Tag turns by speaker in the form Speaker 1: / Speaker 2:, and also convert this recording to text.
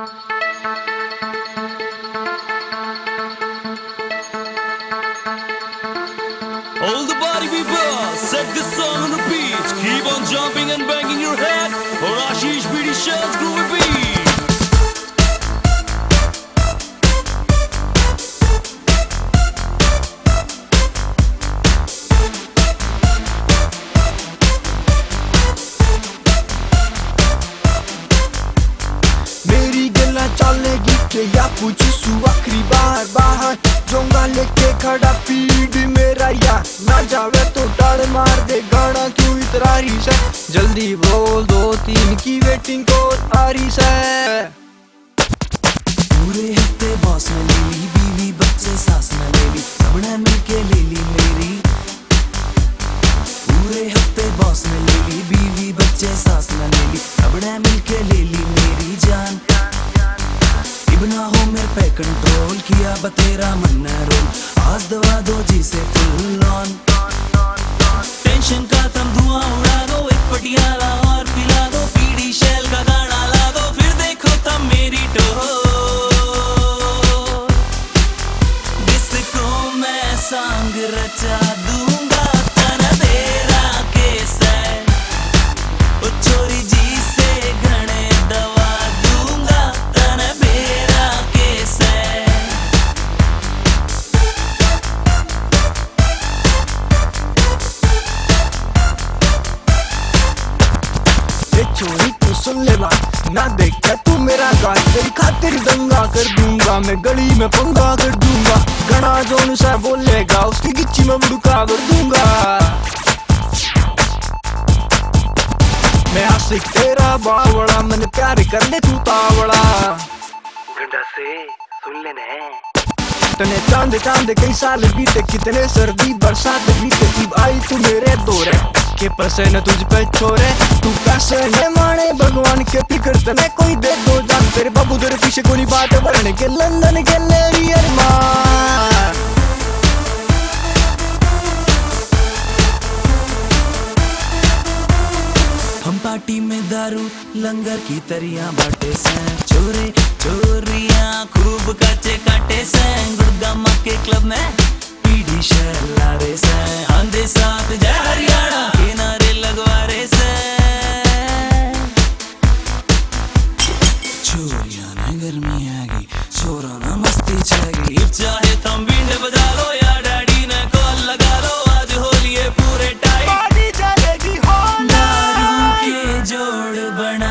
Speaker 1: All the body people, set this song on the beat. Keep on jumping and banging your head, or Ashish BD Shell's groovy beat.
Speaker 2: मेरी गल्ला चलेगी के या कुछ आखिरी बार बाहर जोंगा लेके खड़ा पीड़ मेरा या ना जावे तो डाल मार दे गाना क्यों इतना रीस है जल्दी बोल 2-3 की वेटिंग को आ रही है।
Speaker 3: पूरे हफ्ते बॉस ने ले ली बीवी बच्चे सास ने ले ली सबने मिलके ले ली मेरी। पूरे हफ्ते बॉस ने ले ली बीवी बच्चे सास ने ले ली सबने मिलके ले ली मेरी जान। इबना हो मेरे पे कंट्रोल किया बतेरा मन रोल आज दवा दो जी से फुल ऑन। टेंशन का तुम धुआं उड़ा दो एक पटियाला और पिला दो बीडी शेल का गाना ला दो फिर देखो तुम मेरी टोर। डिस्को मैं सॉन्ग रचा दूंगा तना तेरा केस है ओ चोरी जी से घने दवा दूंगा तना तेरा केस है।
Speaker 2: चोरी तू सुन ले बात ना देखा तू मेरा गाल तेरी खातिर दंगा कर दूंगा मैं गली में पंगा कर दूंगा घना जोन सा बोलेगा उसकी गिच्ची में बुड़का कर दूंगा। मैं आशिक तेरा बावड़ा मैंने प्यार कर ले तू तावड़ा
Speaker 4: गंडा से सुन लेने
Speaker 2: तने चांद चांद कई साल बीते कितने सर्दी बरसात बीते तब आई तू मेरे दौरे के परसेंट तुझ पे छोरे तू पैसे ने माने भगवान के फिक्र तने कोई दे दो जान तेरे बाबू तेरे पीछे कोई बात भरने के लंदन के लेरी अरमान।
Speaker 3: हम पार्टी में दारू लंगर की तरियां बाटे से चोरे चोरियां खूब काचे काटे से गुड़गामा के क्लब में बीडी शेल ला रे से आंधे साथ जय हरियाणा के नारे लगवा रे से। चोरियां ना गर्मी आ गई चोरा ना मस्ती छा गई अब चाहे तुम बींडे बजा लो या डैडी ने कॉल लगा लो आज होली है पूरे टाइम
Speaker 2: पार्टी चलेगी हो
Speaker 3: दारू के जोड़ बन